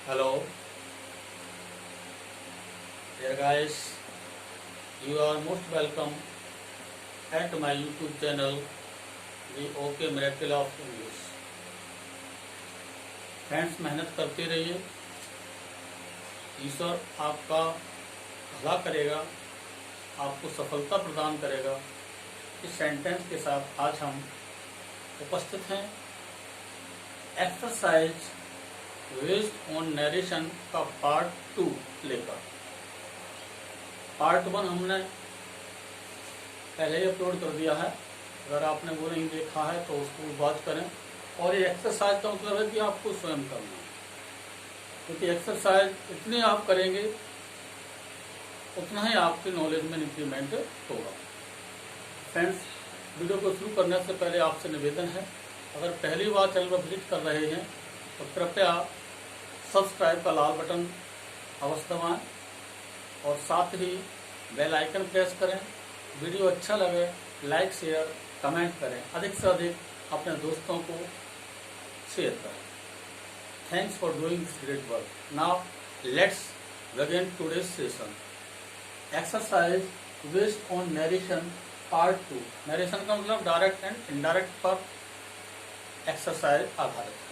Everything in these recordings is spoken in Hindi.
Hello, dear guys, you are most welcome at my YouTube channel, The OK Miracle of English. Friends, मेहनत करते रहिए, ईश्वर आपका भला करेगा, आपको सफलता प्रदान करेगा। इस सेंटेंस के साथ आज हम उपस्थित हैं एक्सरसाइज बेस्ड ऑन नरेशन का पार्ट 2 लेकर। पार्ट 1 हमने पहले ही अपलोड कर दिया है, अगर आपने वो नहीं देखा है तो उसको वॉच करें। और ये एक्सरसाइज का मतलब है कि आपको स्वयं करना है, क्योंकि एक्सरसाइज इतनी आप करेंगे उतना ही आपकी नॉलेज में इंक्रीमेंट होगा। फ्रेंड्स, वीडियो को शुरू करने से पहले आपसे निवेदन है, अगर पहली बार चैनल पर विजिट कर रहे हैं तो कृपया सब्सक्राइब का लाल बटन अवश्य दबाएं और साथ ही बेल आइकन प्रेस करें। वीडियो अच्छा लगे लाइक शेयर कमेंट करें, अधिक से अधिक अपने दोस्तों को शेयर करें। Thanks for doing this great work. Now let's begin today's session. Exercise based on narration part 2। Narration का मतलब डायरेक्ट एंड इनडायरेक्ट पर एक्सरसाइज आधारित है।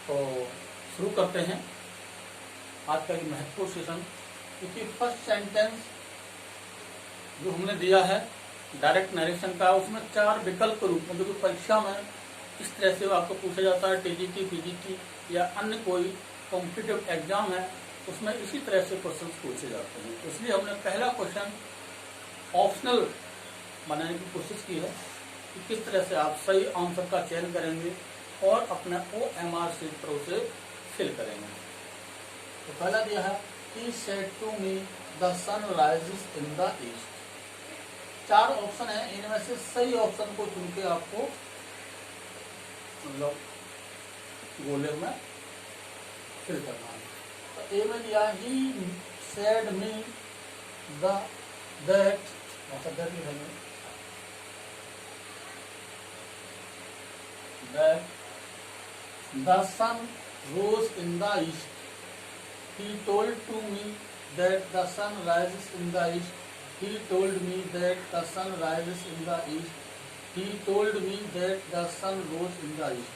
तो शुरू करते हैं आज का ये महत्वपूर्ण सेशन, क्योंकि फर्स्ट सेंटेंस जो हमने दिया है डायरेक्ट नरेशन का, उसमें 4 विकल्प रूप में, जो परीक्षा में इस तरह से आपको पूछा जाता है, टीजीटी पीजीटी या अन्य कोई कॉम्पिटिटिव एग्जाम है उसमें इसी तरह से क्वेश्चन पूछे जाते हैं। इसलिए हमने पहला क्वेश्चन ऑप्शनल बनाने की कोशिश की है कि किस तरह से आप सही आंसर का चयन करेंगे और अपने OMR शीट पर उसे फिल करेंगे। तो पहला दिया है He said to me the sun rises in the east। 4 option है, इनमें से सही ऑप्शन को चुन के आपको मतलब गोले में फिल करना है। तो ए में दिया He said me that the sun rose in the east. He told to me that the sun rises in the east. He told me that the sun rises in the east. He told me that the sun rose in the east।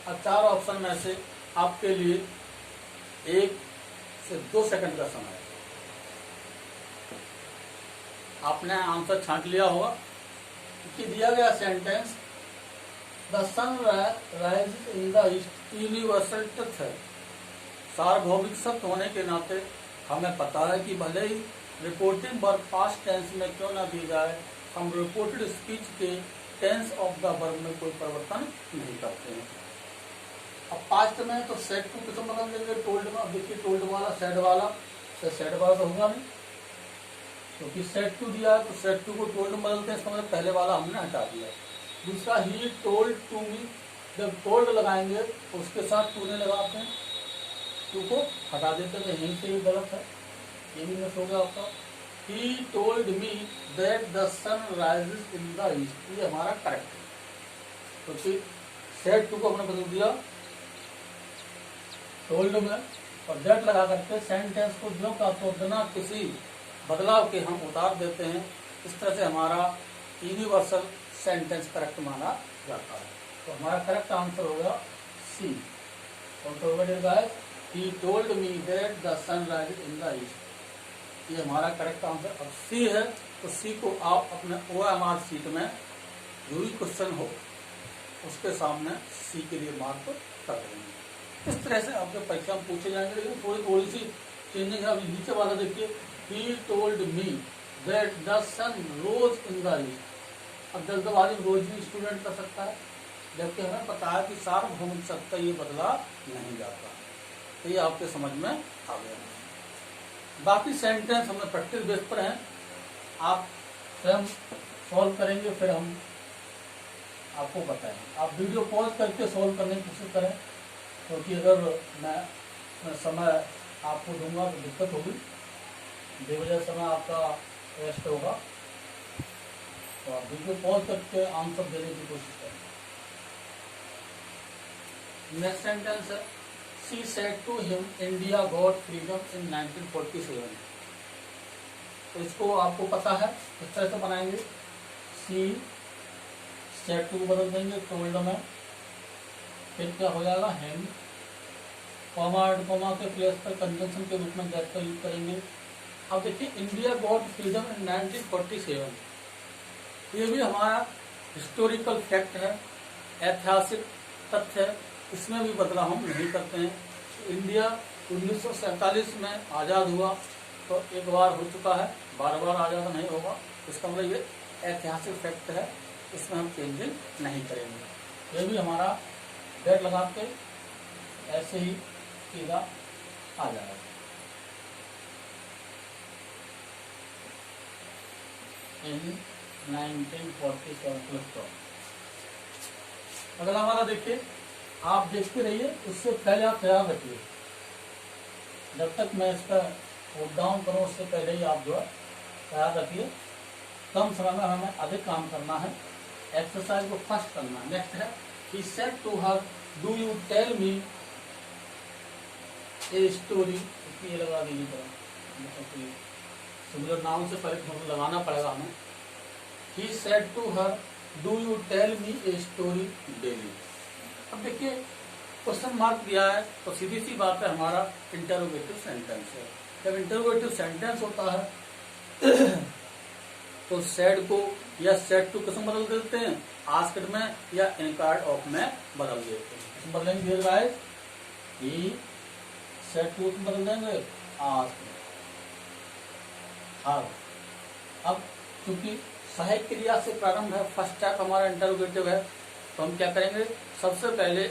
अब 4 ऑप्शन में से आपके लिए 1 से 2 सेकंड का समय है। आपने आंसर छांट लिया होगा, क्योंकि दिया गया sentence the sun rises in the east universal truth है। सार्वभौमिक सत्य होने के नाते हमें पता है कि भले ही रिपोर्टिंग वर्ब पास्ट टेंस में क्यों ना दी जाए, हम रिपोर्टेड स्पीच के टेंस ऑफ द वर्ब में कोई परिवर्तन नहीं करते हैं। अब पास्ट में तो सेड टू किस बदल देंगे, टोल्ड में। अब देखिए टोल्ड वाला सेड वाला तो होगा नहीं, क्योंकि सेड टू दिया है तो सेड टू को टोल्ड में बदलते हैं, इसका मतलब पहले वाला हमने हटा दिया। दूसरा ही टोल्ड टू मी, जब टोल्ड लगाएंगे तो उसके साथ टू ने लगाते हैं, टू को हटा देते हैं, यहीं से ही गलत है, ये भी मिस हो गया आपका। He told me that the sun rises in the east, ये हमारा करेक्ट है, क्योंकि सेड टू को हमने बदल दिया टोल्ड में और दैट लगा करके सेंटेंस को जो का तो बिना किसी बदलाव के हम उतार देते हैं। इस तरह से हमारा यूनिवर्सल सेंटेंस करेक्ट माना जाता है। तो हमारा करेक्ट आंसर होगा सी। कौन सा होगा dear guys? He told me that the sun rises in the east, ये हमारा करेक्ट आंसर। अब सी है तो सी को आप अपने OMR शीट में जो भी क्वेश्चन हो उसके सामने सी के लिए मार्क कर देंगे। इस तरह से आपके परीक्षा में पूछे जाएंगे, लेकिन थोड़ी सी चेंजिंग है। अभी नीचे वाला देखिए, he told me that the sun rose in the east. अब जल्दबाजी रोज भी स्टूडेंट कर सकता है, जबकि हमें पता है कि सार्वभौमिक सत्य ये बदला नहीं जाता। तो ये आपके समझ में आ गया। बाकी सेंटेंस हमें प्रैक्टिस बेस पर हैं, आप स्वयं सॉल्व करेंगे, फिर हम आपको बताएंगे। आप वीडियो पॉज करके सॉल्व करने की कोशिश करें, क्योंकि अगर मैं समय आपको दूंगा तो दिक्कत होगी। 2 बजे समय आपका रेस्ट होगा, तो आप वीडियो पॉज करके आंसर देने की कोशिश करें। नेक्स्ट सेंटेंस है, she said to him India got freedom in 1947। तो इसको आपको पता है किस तरह से बनाएंगे। शी सेड टू को बदल देंगे टोल्ड में, फिर क्या हो जाएगा हिम, कॉमा एंड कॉमा के प्लेस पर कंजंक्शन के रूप में दैट का यूज करेंगे। अब देखिए इंडिया गॉट फ्रीडम इन 1947, ये भी हमारा हिस्टोरिकल फैक्ट है, ऐतिहासिक तथ्य है, इसमें भी बदलाव हम नहीं करते हैं। इंडिया 1947 में आज़ाद हुआ, तो एक बार हो चुका है, बार बार आज़ाद नहीं होगा, इसका मतलब ये ऐतिहासिक फैक्ट है, इसमें हम चेंजिंग नहीं करेंगे। ये भी हमारा डेट लगा के ऐसे ही सीधा आ जाएगा। इन 1947 अगला हमारा देखिए, आप देखते रहिए, उससे पहले आप ख्याल रखिए, जब तक मैं इसका नोट डाउन करूँ उससे पहले ही आप जो है ख्याल रखिए। कम समय में हमें अधिक काम करना है, एक्सरसाइज को फर्स्ट करना है। नेक्स्ट है, he said to her, do you tell me a story। ये लगा दीजिए, सिमिलर नाउन से पहले लगाना पड़ेगा हमें। he said to her, do you tell me a story daily। अब देखिए क्वेश्चन मार्क दिया है, तो सीधी सी बात है, हमारा इंटरोगेटिव सेंटेंस है। जब इंटरोगेटिव सेंटेंस होता है तो सेड को या सेड टू किसमें बदल देते हैं, आस्क्ड में या इनक्वायर्ड ऑफ में बदल देते हैं। किसमें बदलेंगे गाइस, ही सेड टू में बदल देंगे आस्क्ड में। हाँ, अब क्योंकि सहायक क्रिया से प्रारंभ है, फर्स्ट टाइप हमारा इंटरोगेटिव है, तो हम क्या करेंगे, सबसे पहले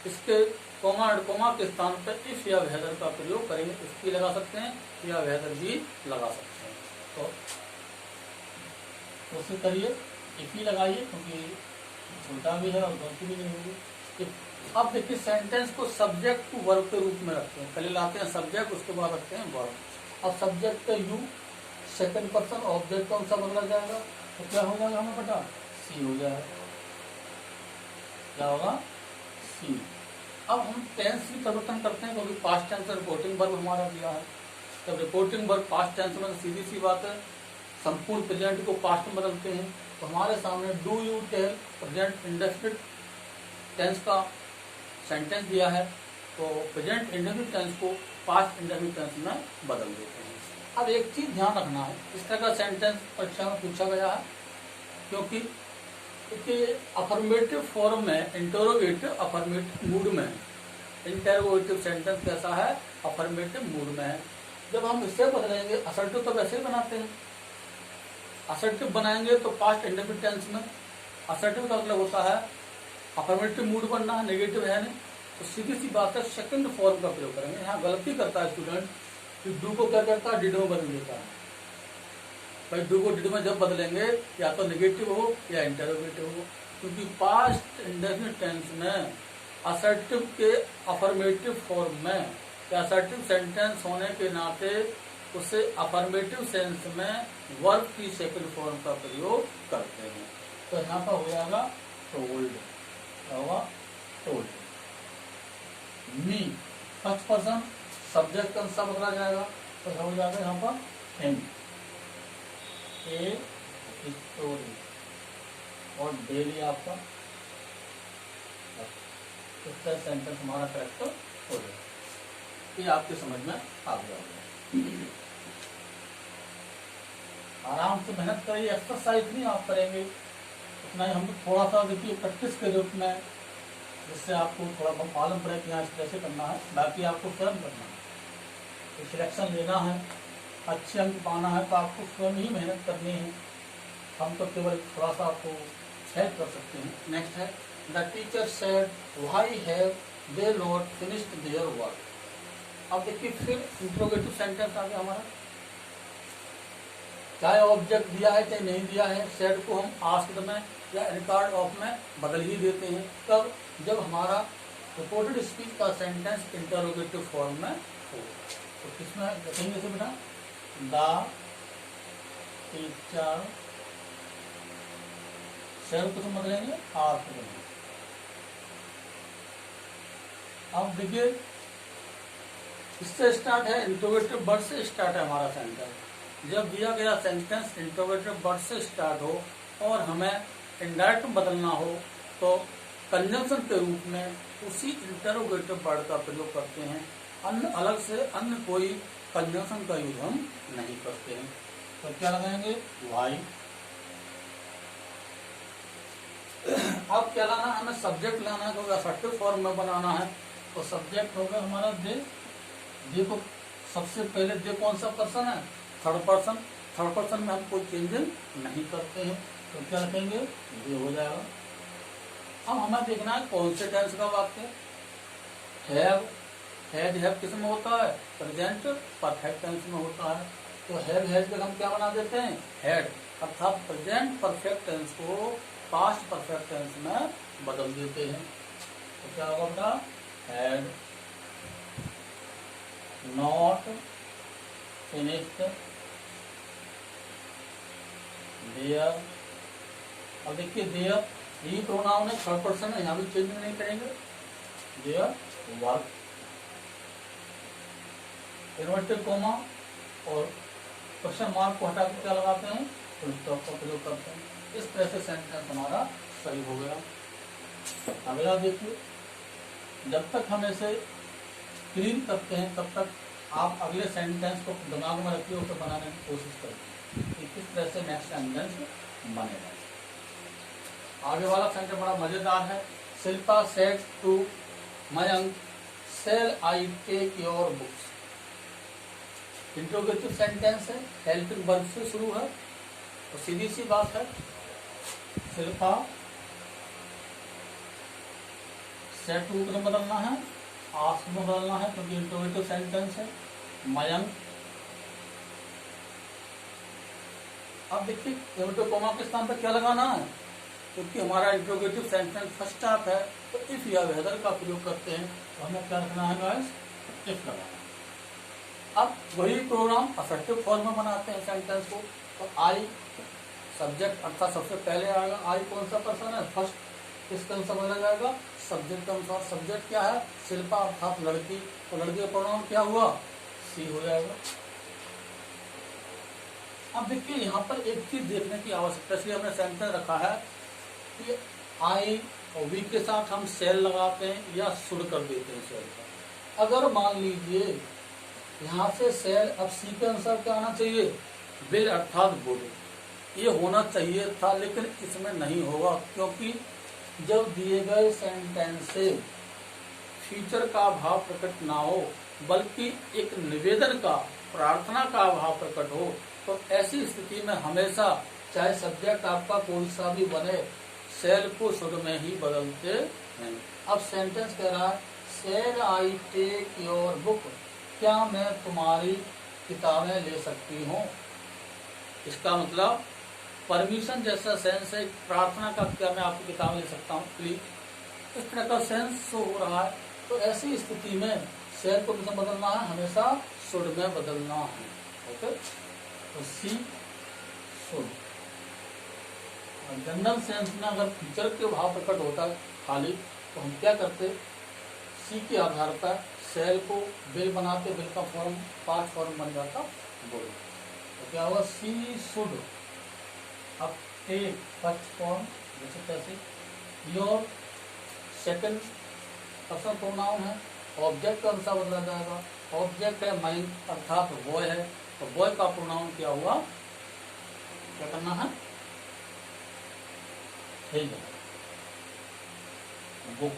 इसके कोमा और कोमा के स्थान पर इफ या वेदर का प्रयोग करेंगे। इसकी लगा सकते हैं या वेदर भी लगा सकते हैं, तो कोशिश करिए इफ ही लगाइए, क्योंकि छोटा भी है और गलती भी नहीं होगी। अब देखिए सेंटेंस को सब्जेक्ट टू वर्ब के रूप में रखते हैं, पहले लाते हैं सब्जेक्ट, उसके बाद रखते हैं वर्ब। अब सब्जेक्ट का यू, सेकंड पर्सन ऑब्जेक्ट कौन सा बदला जाएगा, तो क्या हो जाएगा हमें पता, सी हो जाएगा। क्या होगा, सी। अब हम टेंस भी परिवर्तन करते हैं, क्योंकि पास्ट टेंस में रिपोर्टिंग वर्ब हमारा दिया है। जब रिपोर्टिंग वर्ब पास्ट टेंस में, सीधी सी बात है, संपूर्ण प्रेजेंट को पास्ट में बदलते हैं। तो हमारे सामने do you tell present indefinite tense का सेंटेंस दिया है, तो प्रेजेंट इंडेफिनिट टेंस को पास्ट इंडेफिनिट टेंस में बदल देते हैं। अब एक चीज ध्यान रखना है, इस तरह का सेंटेंस परीक्षा में पूछा गया है, क्योंकि अफर्मेटिव फॉर्म में इंटरोगेटिव अफर्मेटिव मूड में है। इंटरोगेटिव सेंटेंस कैसा है, अफर्मेटिव मूड में है। जब हम इससे बदलेंगे, असर्टिव तो वैसे ही बनाते हैं, असर्टिव बनाएंगे तो पास्ट इंडेफिनिट टेंस में। असर्टिव का मतलब होता है अफर्मेटिव मूड बनना है, नेगेटिव है नहीं, तो सीधी सी बात है सेकंड फॉर्म का प्रयोग करेंगे। यहाँ गलती करता है स्टूडेंट कि डू को क्या करता है, डिड में बदल देता है। भाई डू को डिड में जब बदलेंगे, या तो नेगेटिव हो या इंटरोगेटिव हो, क्योंकि पास्ट इंडेफिनिट टेंस में असर्टिव के अफर्मेटिव फॉर्म में, असर्टिव सेंटेंस होने के नाते उसे अफर्मेटिव सेंस में वर्ब की सेकंड फॉर्म का प्रयोग करते हैं। तो यहाँ पर हो जाएगा टोल्ड, होगा टोल्ड। मी फर्स्ट पर्सन सब्जेक्ट का सब बदला जाएगा, तो हो जाएगा यहाँ पर हिम, ए स्टोरी, और डेली आपका इसका सेंटेंस हमारा करेक्ट हो जाएगा। ये आपके समझ में आ गया। आराम से मेहनत करिए, एक्सरसाइज नहीं आप करेंगे उतना ही, हम थोड़ा सा देखिए प्रैक्टिस के रूप में, जिससे आपको थोड़ा मालूम पड़े कि यहाँ कैसे करना है। बाकी आपको स्वयं करना है, सिलेक्शन लेना है, अच्छे अंक पाना है, तो आपको स्वयं ही मेहनत करनी है। हम तो केवल थोड़ा सा आपको हेल्प कर सकते हैं। नेक्स्ट है, the teacher said why have they not finished their work. अब देखिए फिर इंट्रोगेटिव सेंटेंस आ गया हमारा, चाहे ऑब्जेक्ट दिया है चाहे नहीं दिया है, सेड को हम आस्क्ड में या रिकॉर्ड ऑफ में बदल ही देते हैं। तब जब हमारा रिपोर्टेड स्पीच का सेंटेंस इंटरोगेटिव फॉर्म में हो, तो किसमें रखेंगे इसे बेटा, द टीचर, सेल को समझ लेंगे आर को लेंगे। अब देखिए इससे स्टार्ट है, इंट्रोगेटिव वर्ड से स्टार्ट है हमारा सेंटेंस। जब दिया गया सेंटेंस इंट्रोगेटिव वर्ड से स्टार्ट हो और हमें इनडायरेक्ट बदलना हो तो कंजंक्शन के रूप में उसी इंटरोगेटिव वर्ड का प्रयोग करते हैं। अन्य अलग से अन्य कोई कंजंक्शन का यूज हम नहीं करते हैं। तो क्या लगाएंगे, वाई। अब क्या लाना है, हमें सब्जेक्ट लाना है, क्योंकि अफेक्टिव फॉर्म में बनाना है। तो सब्जेक्ट होगा हमारा दे। दे को सबसे पहले दे कौन सा पर्सन है, थर्ड पर्सन। थर्ड पर्सन में हम कोई चेंजेस नहीं करते हैं, तो क्या रखेंगे, ये हो जाएगा। अब हमें देखना है कौन से टेंस का वाक्य। हैव, हैव किस में होता है, प्रेजेंट परफेक्ट टेंस में होता है। तो हैव हैज का हम क्या बना देते हैं, हैड, अर्थात प्रेजेंट परफेक्ट टेंस को पास्ट परफेक्ट टेंस में बदल देते हैं। तो क्या होगा बेटा, हैड नॉट फिनिश्ड देयर। अब देखिए देयर यही प्रोनाउन है, थर्ड पर्सन है, यहाँ भी चेंज नहीं करेंगे। देयर वर्क, इन्वर्टेड कोमा और क्वेश्चन मार्क को हटा के क्या लगाते हैं, फुल स्टॉप का प्रयोग करते हैं। इस तरह से सेंटेंस हमारा सही हो गया। अगला देखिए, जब तक हम इसे क्लीन करते हैं तब तक आप अगले सेंटेंस को दिमाग में रखिए, उसे बनाने की कोशिश करिए कि किस तरह से नेक्स्ट सेंटेंस बनेगा। आगे वाला सेंटेंस बड़ा मजेदार है। Shilpa said to Mayank, shall I take your books. Interrogative sentence है, हेल्पिंग वर्ब से शुरू है, तो सीधी सी बात है। शिल्पा सेड टू को बदलना है, आस्क में बदलना है क्योंकि इंट्रोगेटिव सेंटेंस है। मयंक, अब देखिए इंट्रोगेटिव कोमा के स्थान पर क्या लगाना है, क्योंकि हमारा इंट्रोगेटिव सेंटेंस फर्स्ट हाफ है, तो इफ या वेदर का प्रयोग करते हैं। तो हमें क्या रखना है गाइस, इफ लगाना है। अब वही प्रोग्राम अफेक्टिव फॉर्म में बनाते हैं सेंटेंस को। तो आई सब्जेक्ट अर्थात सबसे पहले आएगा। आई कौन सा पर्सन है, फर्स्ट, किसके अनुसार बदला जाएगा, सब्जेक्ट के अनुसार। सब्जेक्ट क्या है, शिल्पा अर्थात लड़की, तो लड़की का प्रोनाउन क्या हुआ, सी हो जाएगा। अब देखिए यहाँ पर एक चीज देखने की आवश्यकता, इसलिए हमने सेंटेंस रखा है कि आई और वी के साथ हम सेल लगाते हैं या शुड कर देते हैं सेल का। अगर मान लीजिए यहाँ से सेल, अब सी के अनुसार क्या आना चाहिए, विल अर्थात वुड, ये होना चाहिए था, लेकिन इसमें नहीं होगा, क्योंकि जब दिए गए सेंटेंस से फ्यूचर का भाव प्रकट ना हो बल्कि एक निवेदन का, प्रार्थना का भाव प्रकट हो, तो ऐसी स्थिति में हमेशा चाहे सब्जेक्ट आपका कोई सा भी बने, सेल को शुड में ही बदलते हैं। अब सेंटेंस कह रहा है shall I take your book, क्या मैं तुम्हारी किताबें ले सकती हूँ। इसका मतलब परमिशन जैसा सेंस है, प्रार्थना का, क्या मैं आपकी किताब ले सकता हूँ प्लीज, इस तरह का सेंस शो हो रहा है। तो ऐसी स्थिति में सेल को किसमें बदलना है, हमेशा शुड में बदलना है। ओके, तो सी शुड। जनरल सेंस में अगर फ्यूचर के भाव प्रकट होता है खाली, तो हम क्या करते, सी के आधार पर सेल को बिल बनाते, बिल का फॉर्म पास्ट फॉर्म बन जाता बोल। तो क्या होगा, सी शुड। अब टेक फर्स्ट फॉर्म, जैसे कैसे, योर सेकंड पर्सन प्रोनाउन है, ऑब्जेक्ट का अनुसार बदला जाएगा। ऑब्जेक्ट है माइंड अर्थात बॉय है, तो बॉय का प्रोनाउन क्या हुआ, क्या करना है, ठीक है, बुक।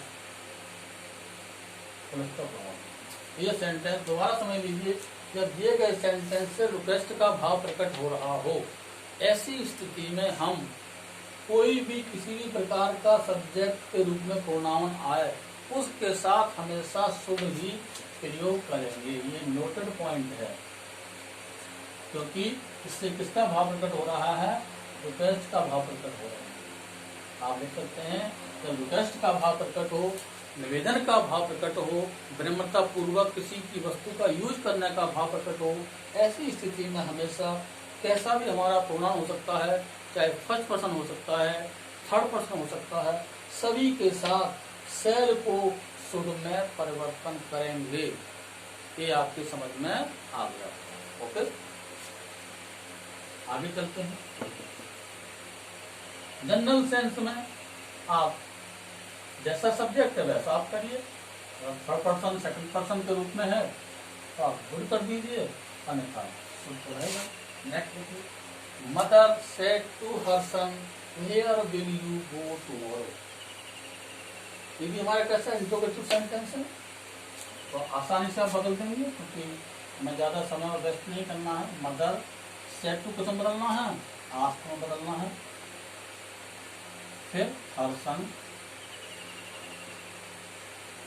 ये सेंटेंस दोबारा समझ लीजिए, जब दिए गए सेंटेंस से रिक्वेस्ट का भाव प्रकट हो रहा हो, ऐसी स्थिति में हम कोई भी किसी भी प्रकार का सब्जेक्ट के रूप में प्रोनाउन आए, उसके साथ हमेशा शुड ही प्रयोग करेंगे। ये नोटेड पॉइंट है, क्योंकि इससे किसका भाव प्रकट हो रहा है, रिक्वेस्ट का भाव प्रकट हो रहा है। आप देख सकते हैं जब रिक्वेस्ट का भाव प्रकट हो निवेदन का भाव प्रकट हो, विनम्रता पूर्वक किसी की वस्तु का यूज करने का भाव प्रकट हो, ऐसी स्थिति में हमेशा कैसा भी हमारा प्रोनाउन हो सकता है, चाहे फर्स्ट पर्सन हो सकता है, थर्ड पर्सन हो सकता है, सभी के साथ सेल को शुड में परिवर्तन करेंगे। ये आपकी समझ में आ गया। ओके, आगे चलते हैं। जनरल सेंस में आप जैसा सब्जेक्ट है वैसा आप करिए। थर्ड पर्सन सेकंड पर्सन के रूप में है तो आप गुड कर दीजिए, अन्यथा शुड तो रहेगा। नेक्स्ट देखिए, mother said to her son where will you go tomorrow. ये भी हमारा कैसा इंट्रोगेटिव सेंटेंस है, तो आसानी से आप बदल देंगे क्योंकि हमें ज्यादा समय वेस्ट नहीं करना है। मदर सेड टू किसमें बदलना है, आस्क में बदलना है। फिर हर सन।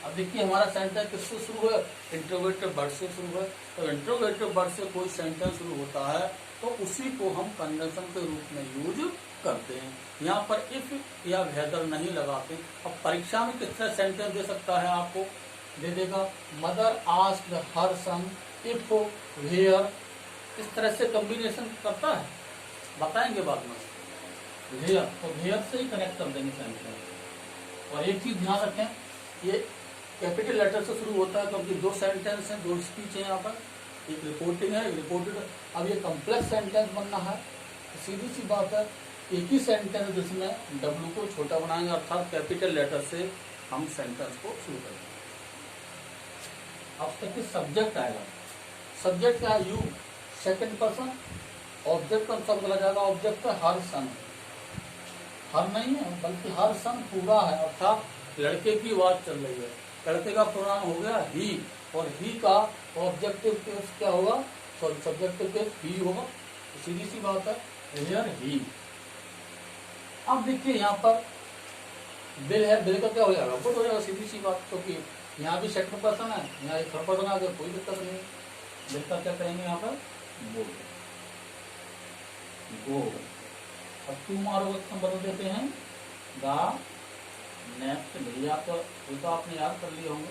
अब देखिए हमारा सेंटेंस किससे शुरू है, इंट्रोगेटिव वर्ड से शुरू है। तो इंट्रोगेटिव वर्ड से कोई सेंटेंस शुरू होता है तो उसी को हम कंजंक्शन के रूप में यूज करते हैं। यहाँ पर इफ या वेदर नहीं लगाते। अब परीक्षा में किस तरह सेंटेंस दे सकता है, आपको दे देगा mother asked her son if where, इस तरह से कॉम्बिनेशन करता है, बताएंगे बाद में। वेयर तो वेयर से ही कनेक्ट कर देंगे सेंटेंस। और एक चीज ध्यान रखें, ये कैपिटल लेटर से शुरू होता है क्योंकि दो सेंटेंस हैं, दो स्पीच है यहाँ पर, एक रिपोर्टिंग है, एक रिपोर्टेड। अब ये कॉम्प्लेक्स सेंटेंस बनना है तो सीधी सी बात है एक ही सेंटेंस जिसमें डब्ल्यू को छोटा बनाएंगे, अर्थात कैपिटल लेटर से हम सेंटेंस को शुरू करेंगे। अब तक सब्जेक्ट आएगा। सब्जेक्ट क्या है, यू, सेकंड पर्सन। ऑब्जेक्ट का सब बदला जाएगा, ऑब्जेक्ट का हर सन, हर नहीं है बल्कि हर सन पूरा है, अर्थात लड़के की बात चल रही है। लड़के का प्रोनाउन हो गया ही, और ही का ऑब्जेक्टिव केस क्या होगा, सॉरी सब्जेक्टिव केस ही होगा। तो सीधी सी बात है हियर ही। अब देखिए यहाँ पर बिल है, बिल का क्या हो जाएगा, गुड हो जाएगा, सीधी सी बात। क्योंकि यहाँ भी सेकंड पर्सन है, यहाँ एक थर्ड पर्सन आ गया, कोई दिक्कत नहीं। बिल का क्या करेंगे यहाँ पर, गो। अब टू मारो हम बदल देते हैं द नेक्स्ट डे। आप तो आपने याद कर लिए होंगे,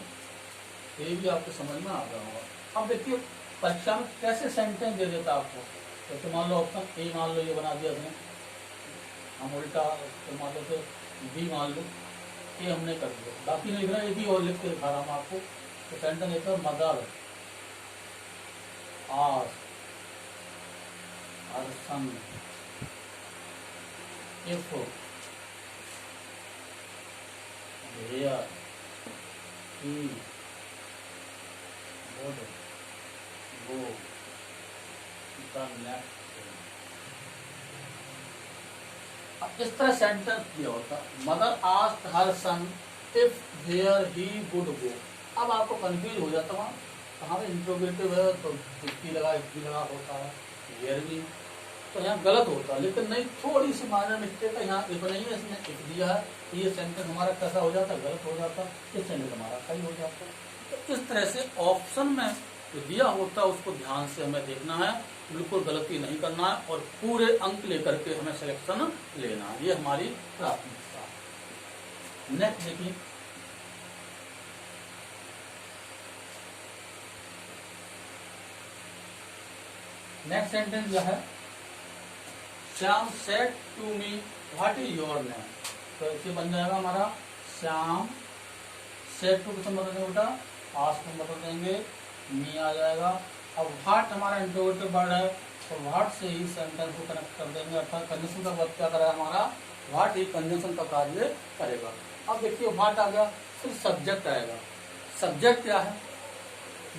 ये भी आपको समझ में आ गया होगा। अब देखिए परीक्षा में कैसे सेंटेंस दे देता आपको। जैसे मान लो ऑप्शन ए, मान लो ये बना दिया हमने, हम उल्टा मान लो तो बी मान लो, ये हमने कर दिया, बाकी नहीं लिख रहा, ये भी और लिख के दिखा रहा हूँ आपको। तो सेंटेंस एक है mother asked her son if where he would go the next day। अब इस तरह सेंटेंस दिया होता, mother asked her son if where he would go. अब आपको कंफ्यूज हो जाता वहाँ कहाँ पे इंट्रोगेटिव है तो इसकी लगा इसकी लगा होता है, वेयर भी तो यहाँ गलत होता है। लेकिन नहीं, थोड़ी सी माइनर मिस्टेक है, यहाँ इफ नहीं है, इसमें इफ दिया है, ये सेंटेंस हमारा कैसा हो जाता है, गलत हो जाता है, ये सेंटेंस हमारा सही हो जाता है। तो इस तरह से ऑप्शन में जो दिया होता है उसको ध्यान से हमें देखना है, बिल्कुल गलती नहीं करना है और पूरे अंक लेकर के हमें सिलेक्शन लेना है, ये हमारी प्राथमिकता है। नेक्स्ट देखिए, नेक्स्ट सेंटेंस जो है, Shyam said to me what is your name. तो इसे बन जाएगा हमारा श्याम सेड टू किसमें बदल देंगे बेटा, आस्क में बदल देंगे, मी आ जाएगा। अब व्हाट हमारा इंट्रोगेटिव वर्ड है तो व्हाट से ही सेंटेंस को कनेक्ट कर देंगे, अर्थात कंजंक्शन का वर्ड क्या करेगा हमारा, व्हाट ही कंजंक्शन का कार्य करेगा। अब देखिए व्हाट आ गया, फिर सब्जेक्ट आएगा। सब्जेक्ट क्या है,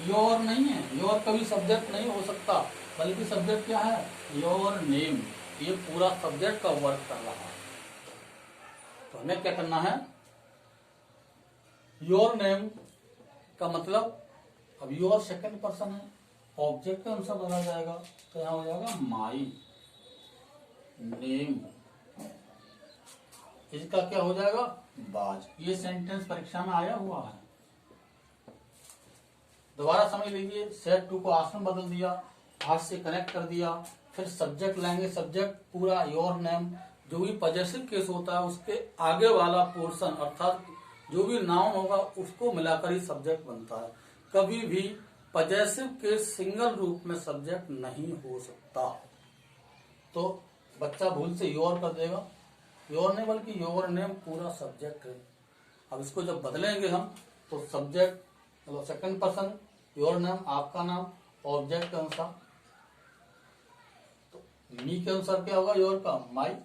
योर नहीं है, योर कभी सब्जेक्ट नहीं हो सकता, बल्कि सब्जेक्ट क्या है, योर नेम। ये पूरा सब्जेक्ट का वर्क कर रहा है। तो हमें क्या करना है, योर नेम का मतलब, अब योर सेकंड पर्सन है, ऑब्जेक्ट का अनुसार बदला जाएगा, तो यहां हो जाएगा माई नेम। इसका क्या हो जाएगा, बाज। ये सेंटेंस परीक्षा में आया हुआ है, दोबारा समझ लीजिए। सेट टू को आस्क में बदल दिया, आज से कनेक्ट कर दिया, फिर सब्जेक्ट लाएंगे, सब्जेक्ट पूरा योर नेम। जो भी पॉजेसिव केस होता है उसके आगे वाला पोर्शन, अर्थात जो भी नाउन होगा उसको मिलाकर ही सब्जेक्ट बनता है। कभी भी पजेसिव के सिंगल रूप में सब्जेक्ट नहीं हो सकता। तो बच्चा भूल से योर कर देगा, योर नहीं बल्कि योर नेम पूरा सब्जेक्ट है। अब इसको जब बदलेंगे हम तो सब्जेक्ट मतलब सेकंड पर्सन योर नेम आपका नाम, ऑब्जेक्ट के अनुसार तो मी के अनुसार क्या होगा, योर का माई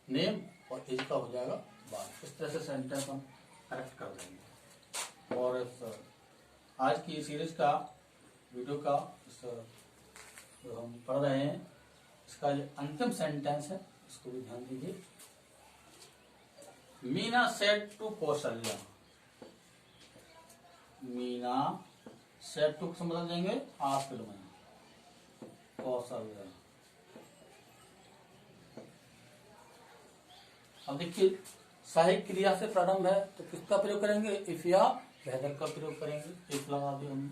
नेम और एज का हो जाएगा बात। इस तरह से सेंटेंस हम करेक्ट कर देंगे। और आज की सीरीज का वीडियो का जो हम पढ़ रहे हैं इसका जो अंतिम सेंटेंस है इसको भी ध्यान दीजिए। Meena said to Kaushalya, Meena said to समझ देंगे आप में कौशल्या। अब देखिए सहायक क्रिया से प्रारंभ है तो किसका प्रयोग करेंगे, इफ या वेदर का प्रयोग करेंगे, इफ लगा दिया हमने।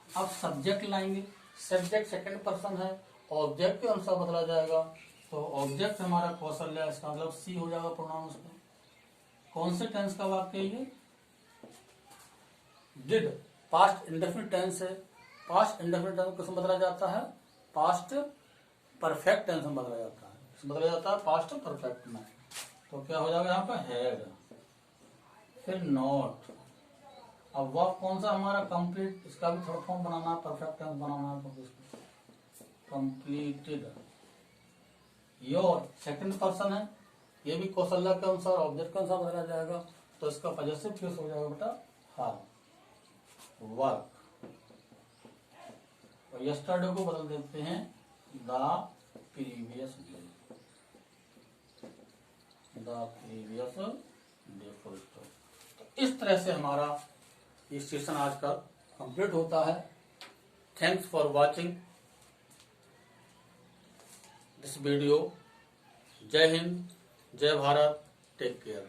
अब सब्जेक्ट लाएंगे, सब्जेक्ट सेकंड पर्सन है, ऑब्जेक्ट के अनुसार बदला जाएगा तो ऑब्जेक्ट हमारा कौशल्या, इसका मतलब सी हो जाएगा प्रोनाउन उसका। कौन से टेंस का वाक्य ये, डिड पास्ट इंडेफिनिट टेंस है। पास्ट इंडेफिनिट टेंस किसमें बदला जाता है, पास्ट परफेक्ट टेंस में बदला जाता है। इसमें बदला जाता है पास्ट परफेक्ट में। तो क्या हो जाएगा यहाँ पर हैड, फिर नॉट। अब वर्ब कौन सा हमारा कंप्लीट, इसका भी थर्ड फॉर्म बनाना है, परफेक्ट टेंस बनाना है तो कंप्लीटेड। योर सेकंड पर्सन है, ये भी कौशल्या के अनुसार ऑब्जेक्ट के अनुसार बदला जाएगा तो इसका पॉजेसिव केस हो जाएगा बेटा हार, वर्क। और यस्टरडे को बदल देते हैं the previous day, the previous day full stop. तो इस तरह से हमारा ये सेशन आज का कंप्लीट होता है। Thanks for watching this video. जय हिंद, जय भारत, टेक केयर।